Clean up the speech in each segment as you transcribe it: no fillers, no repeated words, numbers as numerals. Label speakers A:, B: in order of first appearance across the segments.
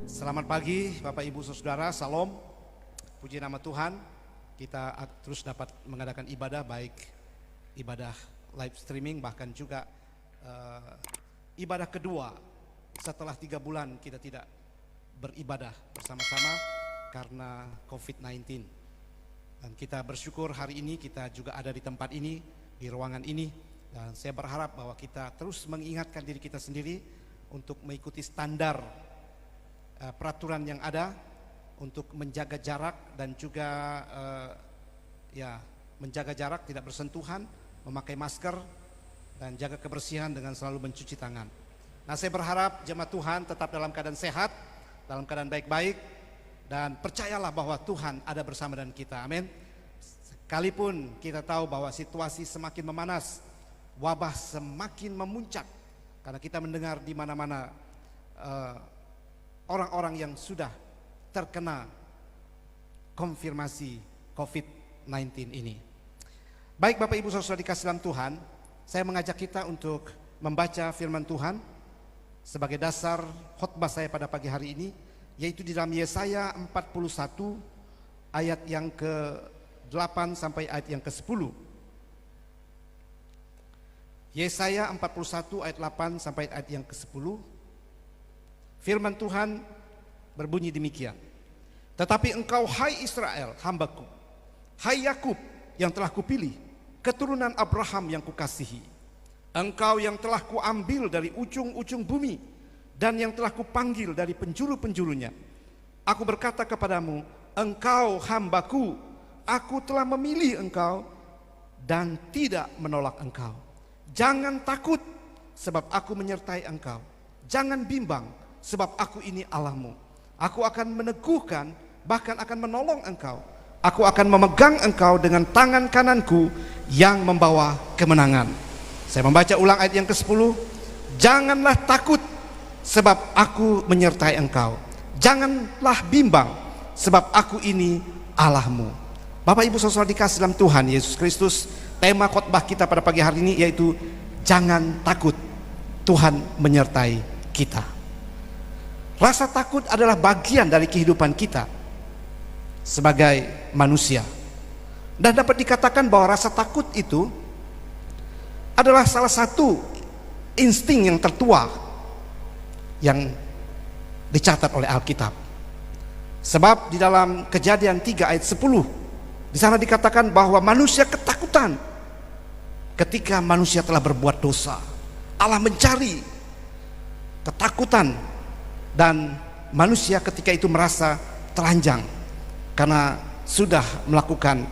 A: Selamat pagi Bapak Ibu Saudara, Salam. Puji nama Tuhan, kita terus dapat mengadakan ibadah, baik ibadah live streaming, bahkan juga ibadah kedua setelah 3 bulan kita tidak beribadah bersama-sama karena COVID-19. Dan kita bersyukur hari ini kita juga ada di tempat ini, di ruangan ini. Dan saya berharap bahwa kita terus mengingatkan diri kita sendiri untuk mengikuti standar peraturan yang ada, untuk menjaga jarak dan juga menjaga jarak, tidak bersentuhan, memakai masker dan jaga kebersihan dengan selalu mencuci tangan. Nah, saya berharap jemaat Tuhan tetap dalam keadaan sehat, dalam keadaan baik-baik, dan percayalah bahwa Tuhan ada bersama dengan kita. Amin. Sekalipun kita tahu bahwa situasi semakin memanas, wabah semakin memuncak, karena kita mendengar di mana-mana orang-orang yang sudah terkena konfirmasi COVID-19 ini. Baik Bapak Ibu Saudara dikasih dalam Tuhan, saya mengajak kita untuk membaca firman Tuhan sebagai dasar khotbah saya pada pagi hari ini, yaitu di dalam Yesaya 41 ayat yang ke-8 sampai ayat yang ke-10. Yesaya 41 ayat 8 sampai ayat yang ke-10. Firman Tuhan berbunyi demikian. Tetapi engkau, hai Israel, hambaku, hai Yakub yang telah kupilih, keturunan Abraham yang kukasihi, engkau yang telah kuambil dari ujung-ujung bumi dan yang telah kupanggil dari penjuru-penjurunya. Aku berkata kepadamu, engkau hambaku, aku telah memilih engkau dan tidak menolak engkau. Jangan takut, sebab aku menyertai engkau. Jangan bimbang, sebab aku ini Allahmu. Aku akan meneguhkan, bahkan akan menolong engkau. Aku akan memegang engkau dengan tangan kananku yang membawa kemenangan. Saya membaca ulang ayat yang ke-10. Janganlah takut, sebab aku menyertai engkau. Janganlah bimbang, sebab aku ini Allahmu. Bapak Ibu Saudara dikasih dalam Tuhan Yesus Kristus, tema khotbah kita pada pagi hari ini yaitu jangan takut, Tuhan menyertai kita. Rasa takut adalah bagian dari kehidupan kita sebagai manusia. Dan dapat dikatakan bahwa rasa takut itu adalah salah satu insting yang tertua yang dicatat oleh Alkitab. Sebab di dalam Kejadian 3 ayat 10, di sana dikatakan bahwa manusia ketakutan ketika manusia telah berbuat dosa. Allah mencari ketakutan, dan manusia ketika itu merasa telanjang karena sudah melakukan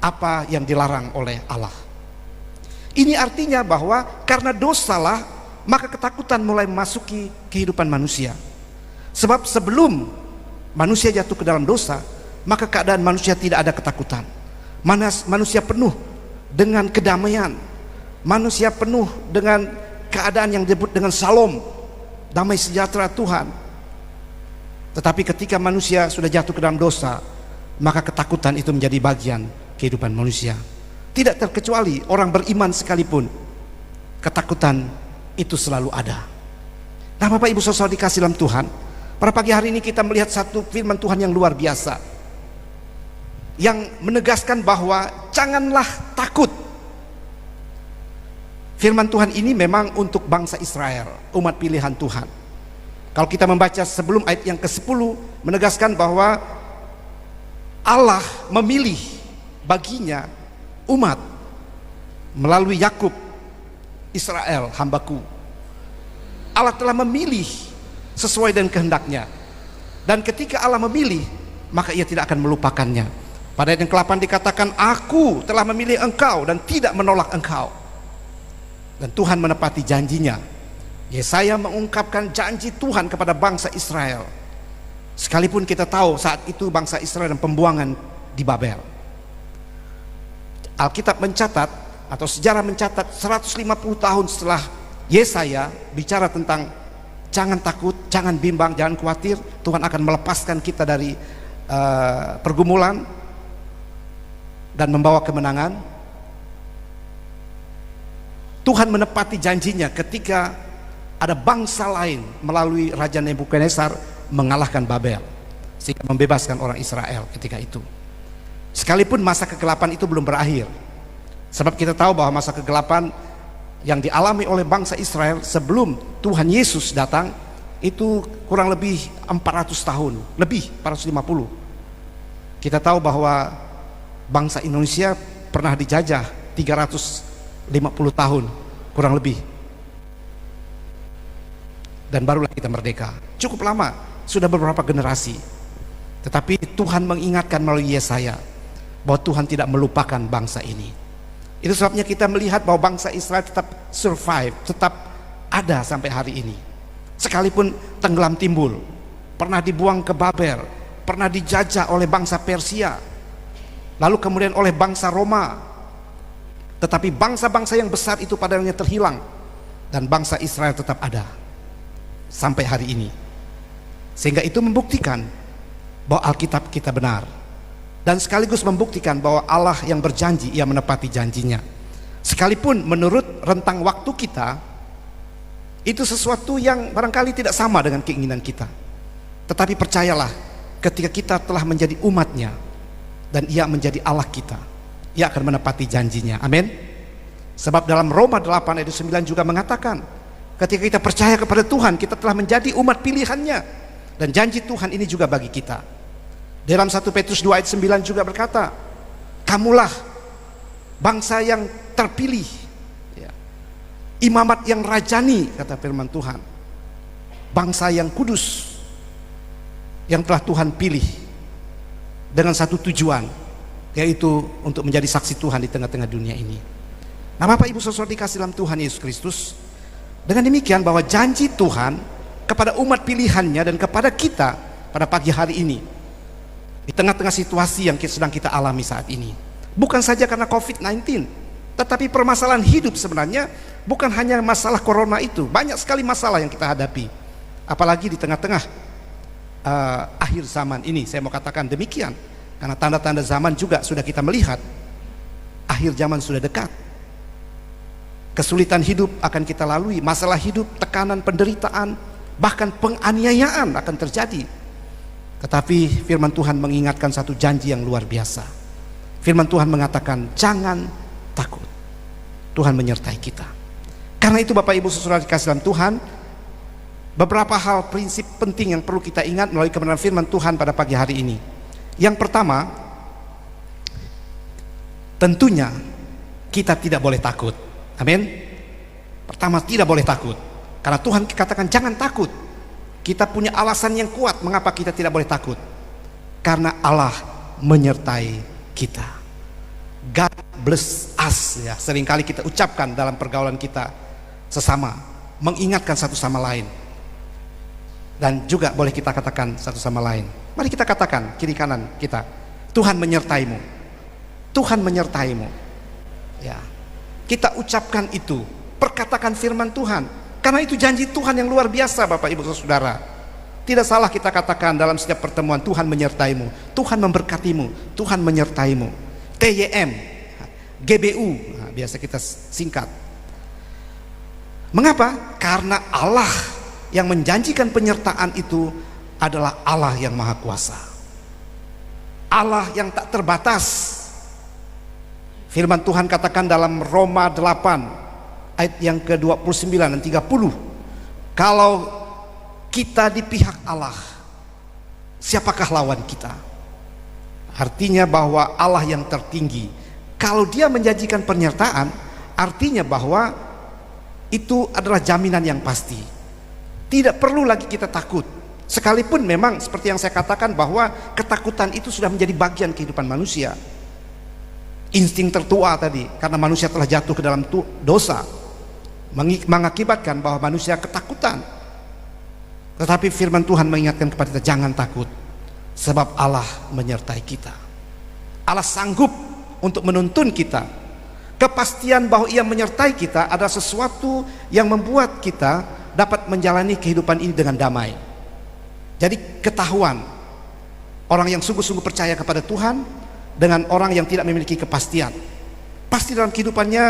A: apa yang dilarang oleh Allah. Ini artinya bahwa karena dosalah maka ketakutan mulai memasuki kehidupan manusia. Sebab sebelum manusia jatuh ke dalam dosa, maka keadaan manusia tidak ada ketakutan. Manusia penuh dengan kedamaian, manusia penuh dengan keadaan yang disebut dengan Salam, damai sejahtera Tuhan. Tetapi ketika manusia sudah jatuh ke dalam dosa, maka ketakutan itu menjadi bagian kehidupan manusia. Tidak terkecuali orang beriman sekalipun, ketakutan itu selalu ada. Nah Bapak Ibu Saudara dikasih dalam Tuhan, pada pagi hari ini kita melihat satu firman Tuhan yang luar biasa, yang menegaskan bahwa janganlah takut. Firman Tuhan ini memang untuk bangsa Israel, umat pilihan Tuhan. Kalau kita membaca sebelum ayat yang ke-10, menegaskan bahwa Allah memilih baginya umat melalui Yakub, Israel, hambaku. Allah telah memilih sesuai dengan kehendaknya. Dan ketika Allah memilih, maka ia tidak akan melupakannya. Pada ayat yang ke-8 dikatakan, aku telah memilih engkau dan tidak menolak engkau. Dan Tuhan menepati janjinya. Yesaya mengungkapkan janji Tuhan kepada bangsa Israel, sekalipun kita tahu saat itu bangsa Israel dan pembuangan di Babel. Alkitab mencatat atau sejarah mencatat 150 tahun setelah Yesaya bicara tentang jangan takut, jangan bimbang, jangan khawatir, Tuhan akan melepaskan kita dari pergumulan dan membawa kemenangan. Tuhan menepati janjinya ketika ada bangsa lain melalui Raja Nebukadnezar mengalahkan Babel sehingga membebaskan orang Israel ketika itu. Sekalipun masa kegelapan itu belum berakhir, sebab kita tahu bahwa masa kegelapan yang dialami oleh bangsa Israel sebelum Tuhan Yesus datang itu kurang lebih 400 tahun, lebih 450. Kita tahu bahwa bangsa Indonesia pernah dijajah 350 tahun kurang lebih, dan barulah kita merdeka. Cukup lama, sudah beberapa generasi. Tetapi Tuhan mengingatkan melalui Yesaya bahwa Tuhan tidak melupakan bangsa ini. Itu sebabnya kita melihat bahwa bangsa Israel tetap survive, tetap ada sampai hari ini. Sekalipun tenggelam timbul, pernah dibuang ke Babel, pernah dijajah oleh bangsa Persia, lalu kemudian oleh bangsa Roma. Tetapi bangsa-bangsa yang besar itu pada akhirnya terhilang, dan bangsa Israel tetap ada sampai hari ini. Sehingga itu membuktikan bahwa Alkitab kita benar, dan sekaligus membuktikan bahwa Allah yang berjanji, ia menepati janjinya. Sekalipun menurut rentang waktu kita itu sesuatu yang barangkali tidak sama dengan keinginan kita, tetapi percayalah, ketika kita telah menjadi umatnya dan ia menjadi Allah kita, ia akan menepati janjinya. Amin. Sebab dalam Roma 8 ayat 9 juga mengatakan, ketika kita percaya kepada Tuhan, kita telah menjadi umat pilihannya, dan janji Tuhan ini juga bagi kita. Dalam 1 Petrus 2 ayat 9 juga berkata, kamulah bangsa yang terpilih, ya, imamat yang rajani, kata firman Tuhan, bangsa yang kudus yang telah Tuhan pilih dengan satu tujuan, yaitu untuk menjadi saksi Tuhan di tengah-tengah dunia ini. Nah, Bapak Ibu Saudara dikasih dalam Tuhan Yesus Kristus, dengan demikian bahwa janji Tuhan kepada umat pilihannya dan kepada kita pada pagi hari ini, di tengah-tengah situasi yang sedang kita alami saat ini, bukan saja karena COVID-19, tetapi permasalahan hidup sebenarnya bukan hanya masalah corona itu. Banyak sekali masalah yang kita hadapi, apalagi di tengah-tengah akhir zaman ini. Saya mau katakan demikian karena tanda-tanda zaman juga sudah kita melihat. Akhir zaman sudah dekat. Kesulitan hidup akan kita lalui, masalah hidup, tekanan, penderitaan, bahkan penganiayaan akan terjadi. Tetapi firman Tuhan mengingatkan satu janji yang luar biasa. Firman Tuhan mengatakan, jangan takut, Tuhan menyertai kita. Karena itu Bapak Ibu Saudara dikasih dalam Tuhan, beberapa hal prinsip penting yang perlu kita ingat melalui kebenaran firman Tuhan pada pagi hari ini. Yang pertama, tentunya kita tidak boleh takut. Amin. Pertama, tidak boleh takut, karena Tuhan katakan jangan takut. Kita punya alasan yang kuat mengapa kita tidak boleh takut, karena Allah menyertai kita. God bless us, ya, seringkali kita ucapkan dalam pergaulan kita sesama, mengingatkan satu sama lain, dan juga boleh kita katakan satu sama lain. Mari kita katakan kiri kanan kita, Tuhan menyertaimu, Tuhan menyertaimu, ya. Kita ucapkan itu, perkatakan firman Tuhan, karena itu janji Tuhan yang luar biasa. Bapak Ibu Saudara, tidak salah kita katakan dalam setiap pertemuan, Tuhan menyertaimu, Tuhan memberkatimu, Tuhan menyertaimu. TYM, GBU, nah, biasa kita singkat. Mengapa? Karena Allah yang menjanjikan penyertaan itu adalah Allah yang maha kuasa, Allah yang tak terbatas. Firman Tuhan katakan dalam Roma 8 ayat yang ke-29 dan 30, kalau kita di pihak Allah, siapakah lawan kita? Artinya bahwa Allah yang tertinggi, kalau dia menjanjikan penyertaan, artinya bahwa itu adalah jaminan yang pasti. Tidak perlu lagi kita takut. Sekalipun memang seperti yang saya katakan bahwa ketakutan itu sudah menjadi bagian kehidupan manusia, insting tertua tadi, karena manusia telah jatuh ke dalam dosa, mengakibatkan bahwa manusia ketakutan. Tetapi firman Tuhan mengingatkan kepada kita, jangan takut, sebab Allah menyertai kita. Allah sanggup untuk menuntun kita. Kepastian bahwa ia menyertai kita adalah sesuatu yang membuat kita dapat menjalani kehidupan ini dengan damai. Jadi ketahuan orang yang sungguh-sungguh percaya kepada Tuhan dengan orang yang tidak memiliki kepastian, pasti dalam kehidupannya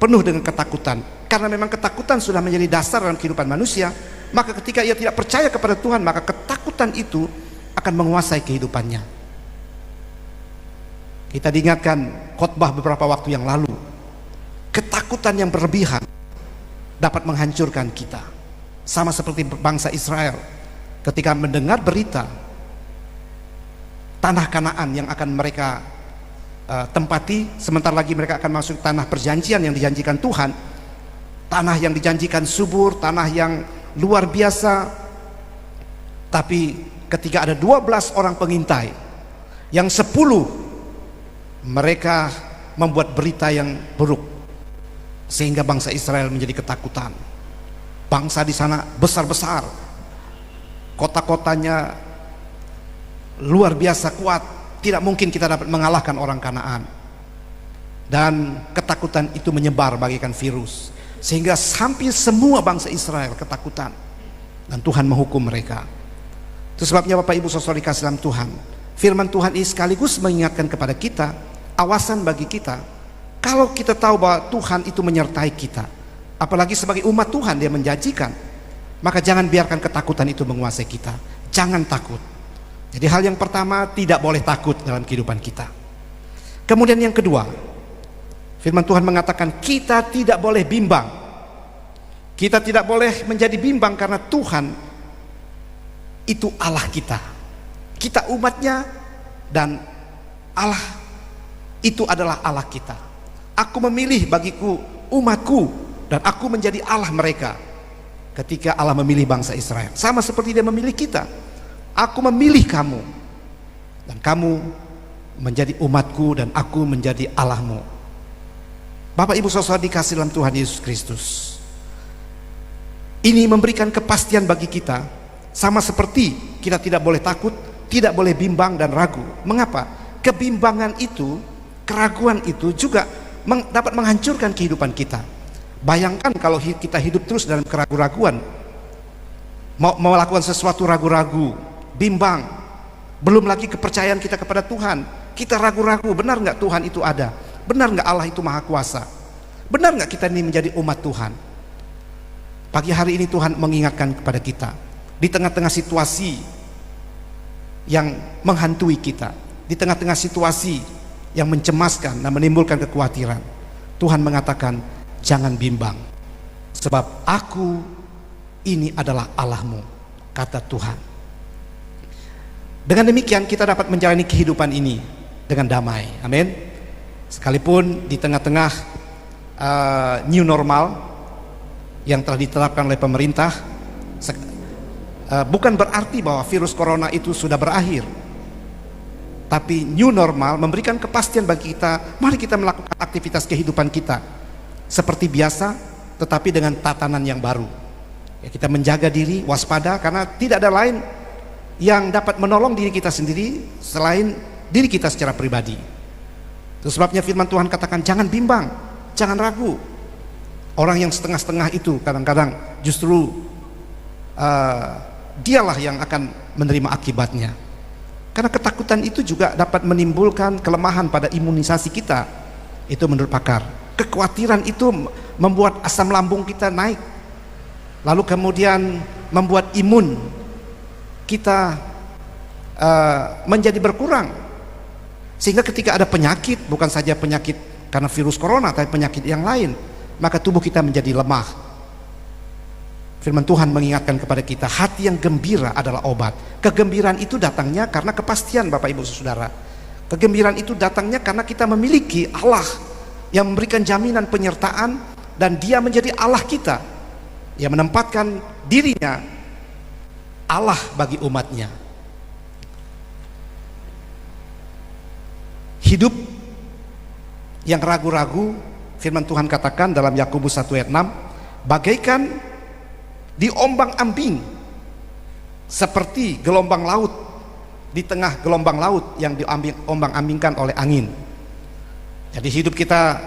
A: penuh dengan ketakutan. Karena memang ketakutan sudah menjadi dasar dalam kehidupan manusia, maka ketika ia tidak percaya kepada Tuhan, maka ketakutan itu akan menguasai kehidupannya. Kita diingatkan khotbah beberapa waktu yang lalu, ketakutan yang berlebihan dapat menghancurkan kita. Sama seperti bangsa Israel ketika mendengar berita tanah Kanaan yang akan mereka tempati, sebentar lagi mereka akan masuk tanah perjanjian yang dijanjikan Tuhan, tanah yang dijanjikan subur, tanah yang luar biasa. Tapi ketika ada 12 orang pengintai, yang 10 mereka membuat berita yang buruk, sehingga bangsa Israel menjadi ketakutan. Bangsa di sana besar-besar, kota-kotanya luar biasa kuat, tidak mungkin kita dapat mengalahkan orang Kanaan. Dan ketakutan itu menyebar bagaikan virus, sehingga hampir semua bangsa Israel ketakutan, dan Tuhan menghukum mereka. Itu sebabnya Bapak Ibu Saudara dikasihi dalam Tuhan, firman Tuhan ini sekaligus mengingatkan kepada kita, awasan bagi kita. Kalau kita tahu bahwa Tuhan itu menyertai kita, apalagi sebagai umat Tuhan Dia menjanjikan, maka jangan biarkan ketakutan itu menguasai kita. Jangan takut. Jadi hal yang pertama, tidak boleh takut dalam kehidupan kita. Kemudian yang kedua, firman Tuhan mengatakan kita tidak boleh bimbang. Kita tidak boleh menjadi bimbang karena Tuhan itu Allah kita. Kita umatnya, dan Allah itu adalah Allah kita. Aku memilih bagiku umatku, dan aku menjadi Allah mereka. Ketika Allah memilih bangsa Israel, sama seperti Dia memilih kita. Aku memilih kamu, dan kamu menjadi umatku, dan aku menjadi Allahmu. Bapak Ibu Saudara dikasihi dalam Tuhan Yesus Kristus, ini memberikan kepastian bagi kita, sama seperti kita tidak boleh takut, tidak boleh bimbang dan ragu. Mengapa? Kebimbangan itu, keraguan itu juga dapat menghancurkan kehidupan kita. Bayangkan kalau kita hidup terus dalam keraguan-raguan, mau melakukan sesuatu ragu-ragu, bimbang, belum lagi kepercayaan kita kepada Tuhan. Kita ragu-ragu, benar nggak Tuhan itu ada? Benar nggak Allah itu maha kuasa? Benar nggak kita ini menjadi umat Tuhan? Pagi hari ini Tuhan mengingatkan kepada kita, di tengah-tengah situasi yang menghantui kita, di tengah-tengah situasi yang mencemaskan dan menimbulkan kekhawatiran, Tuhan mengatakan jangan bimbang, sebab aku ini adalah Allahmu, kata Tuhan. Dengan demikian kita dapat menjalani kehidupan ini dengan damai. Amin. Sekalipun di tengah-tengah new normal yang telah ditetapkan oleh pemerintah, bukan berarti bahwa virus corona itu sudah berakhir. Tapi new normal memberikan kepastian bagi kita, mari kita melakukan aktivitas kehidupan kita seperti biasa, tetapi dengan tatanan yang baru. Ya, kita menjaga diri, waspada, karena tidak ada lain yang dapat menolong diri kita sendiri selain diri kita secara pribadi. Itu sebabnya firman Tuhan katakan jangan bimbang, jangan ragu. Orang yang setengah-setengah itu kadang-kadang justru dialah yang akan menerima akibatnya. Karena ketakutan itu juga dapat menimbulkan kelemahan pada imunisasi kita. Itu menurut pakar. Kekhawatiran itu membuat asam lambung kita naik, lalu kemudian membuat imun kita menjadi berkurang, sehingga ketika ada penyakit, bukan saja penyakit karena virus corona, tapi penyakit yang lain, maka tubuh kita menjadi lemah. Firman Tuhan mengingatkan kepada kita, hati yang gembira adalah obat. Kegembiraan itu datangnya karena kepastian, Bapak Ibu Saudara. Kegembiraan itu datangnya karena kita memiliki Allah yang memberikan jaminan penyertaan, dan Dia menjadi Allah kita, yang menempatkan dirinya Allah bagi umatnya. Hidup yang ragu-ragu, firman Tuhan katakan dalam Yakobus 1 ayat 6, bagaikan diombang-ambing seperti gelombang laut, di tengah gelombang laut yang diombang-ambingkan oleh angin. Jadi hidup kita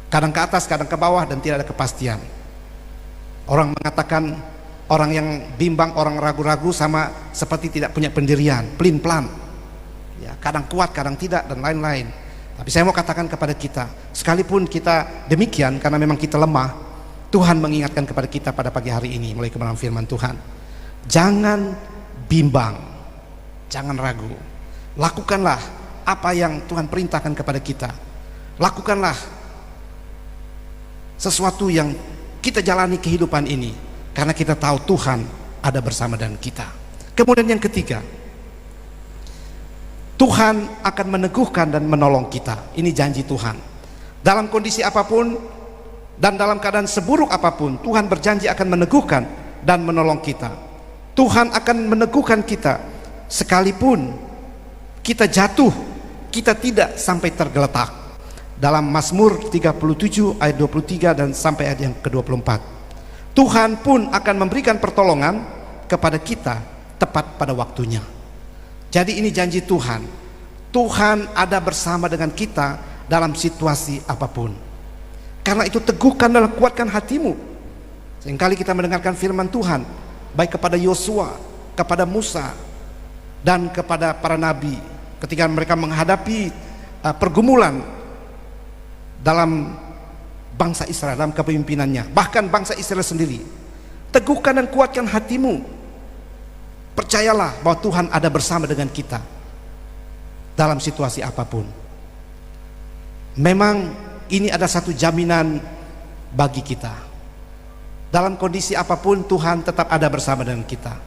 A: kadang ke atas, kadang ke bawah, dan tidak ada kepastian. Orang mengatakan orang yang bimbang, orang ragu-ragu sama seperti tidak punya pendirian, pelin-pelan, ya, kadang kuat, kadang tidak, dan lain-lain. Tapi saya mau katakan kepada kita, sekalipun kita demikian, karena memang kita lemah, Tuhan mengingatkan kepada kita pada pagi hari ini melalui kebenaran firman Tuhan. Jangan bimbang, jangan ragu. Lakukanlah apa yang Tuhan perintahkan kepada kita. Lakukanlah sesuatu yang kita jalani kehidupan ini, karena kita tahu Tuhan ada bersama dengan kita. Kemudian yang ketiga, Tuhan akan meneguhkan dan menolong kita. Ini janji Tuhan. Dalam kondisi apapun dan dalam keadaan seburuk apapun, Tuhan berjanji akan meneguhkan dan menolong kita. Tuhan akan meneguhkan kita sekalipun kita jatuh, kita tidak sampai tergeletak. Dalam Mazmur 37 ayat 23 dan sampai ayat yang ke-24, Tuhan pun akan memberikan pertolongan kepada kita tepat pada waktunya. Jadi ini janji Tuhan. Tuhan ada bersama dengan kita dalam situasi apapun. Karena itu teguhkan dan kuatkan hatimu. Seringkali kita mendengarkan firman Tuhan, baik kepada Yosua, kepada Musa, dan kepada para nabi, ketika mereka menghadapi pergumulan dalam bangsa Israel, dalam kepemimpinannya, bahkan bangsa Israel sendiri. Teguhkan dan kuatkan hatimu. Percayalah bahwa Tuhan ada bersama dengan kita dalam situasi apapun. Memang ini ada satu jaminan bagi kita. Dalam kondisi apapun Tuhan tetap ada bersama dengan kita.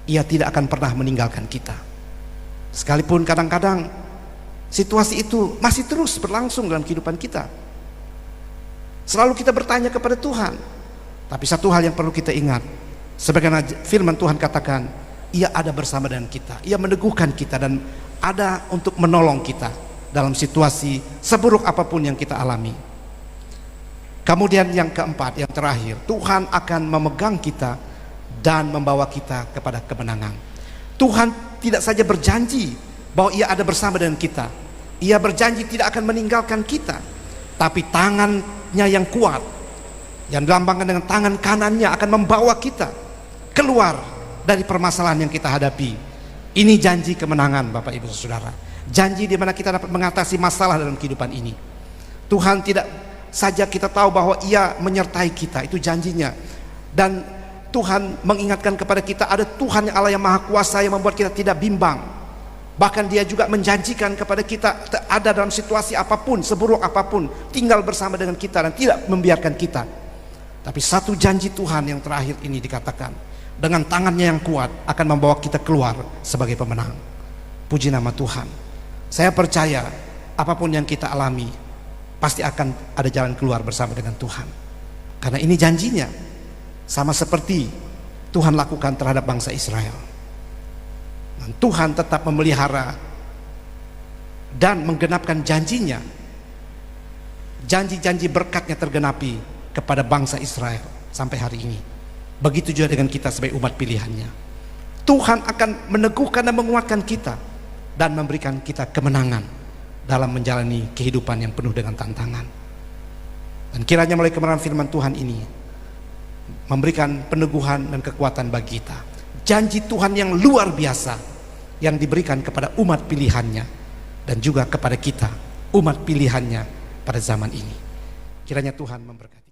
A: Ia tidak akan pernah meninggalkan kita. Sekalipun kadang-kadang situasi itu masih terus berlangsung dalam kehidupan kita, selalu kita bertanya kepada Tuhan. Tapi satu hal yang perlu kita ingat, sebagaimana firman Tuhan katakan, Ia ada bersama dengan kita. Ia meneguhkan kita dan ada untuk menolong kita dalam situasi seburuk apapun yang kita alami. Kemudian yang keempat, yang terakhir, Tuhan akan memegang kita dan membawa kita kepada kemenangan. Tuhan tidak saja berjanji bahwa Ia ada bersama dengan kita, Ia berjanji tidak akan meninggalkan kita, tapi tangannya yang kuat, yang dilambangkan dengan tangan kanannya, akan membawa kita keluar dari permasalahan yang kita hadapi. Ini janji kemenangan, Bapak Ibu Saudara. Janji di mana kita dapat mengatasi masalah dalam kehidupan ini. Tuhan tidak saja kita tahu bahwa Ia menyertai kita, itu janjinya. Dan Tuhan mengingatkan kepada kita, ada Tuhan yang Allah yang Maha Kuasa yang membuat kita tidak bimbang. Bahkan Dia juga menjanjikan kepada kita ada dalam situasi apapun, seburuk apapun, tinggal bersama dengan kita dan tidak membiarkan kita. Tapi satu janji Tuhan yang terakhir ini dikatakan, dengan tangannya yang kuat akan membawa kita keluar sebagai pemenang. Puji nama Tuhan. Saya percaya apapun yang kita alami pasti akan ada jalan keluar bersama dengan Tuhan. Karena ini janjinya, sama seperti Tuhan lakukan terhadap bangsa Israel. Dan Tuhan tetap memelihara dan menggenapkan janjinya. Janji-janji berkatnya tergenapi kepada bangsa Israel sampai hari ini. Begitu juga dengan kita sebagai umat pilihannya. Tuhan akan meneguhkan dan menguatkan kita dan memberikan kita kemenangan dalam menjalani kehidupan yang penuh dengan tantangan. Dan kiranya melalui kebenaran firman Tuhan ini memberikan peneguhan dan kekuatan bagi kita. Janji Tuhan yang luar biasa yang diberikan kepada umat pilihannya dan juga kepada kita, umat pilihannya pada zaman ini. Kiranya Tuhan memberkati.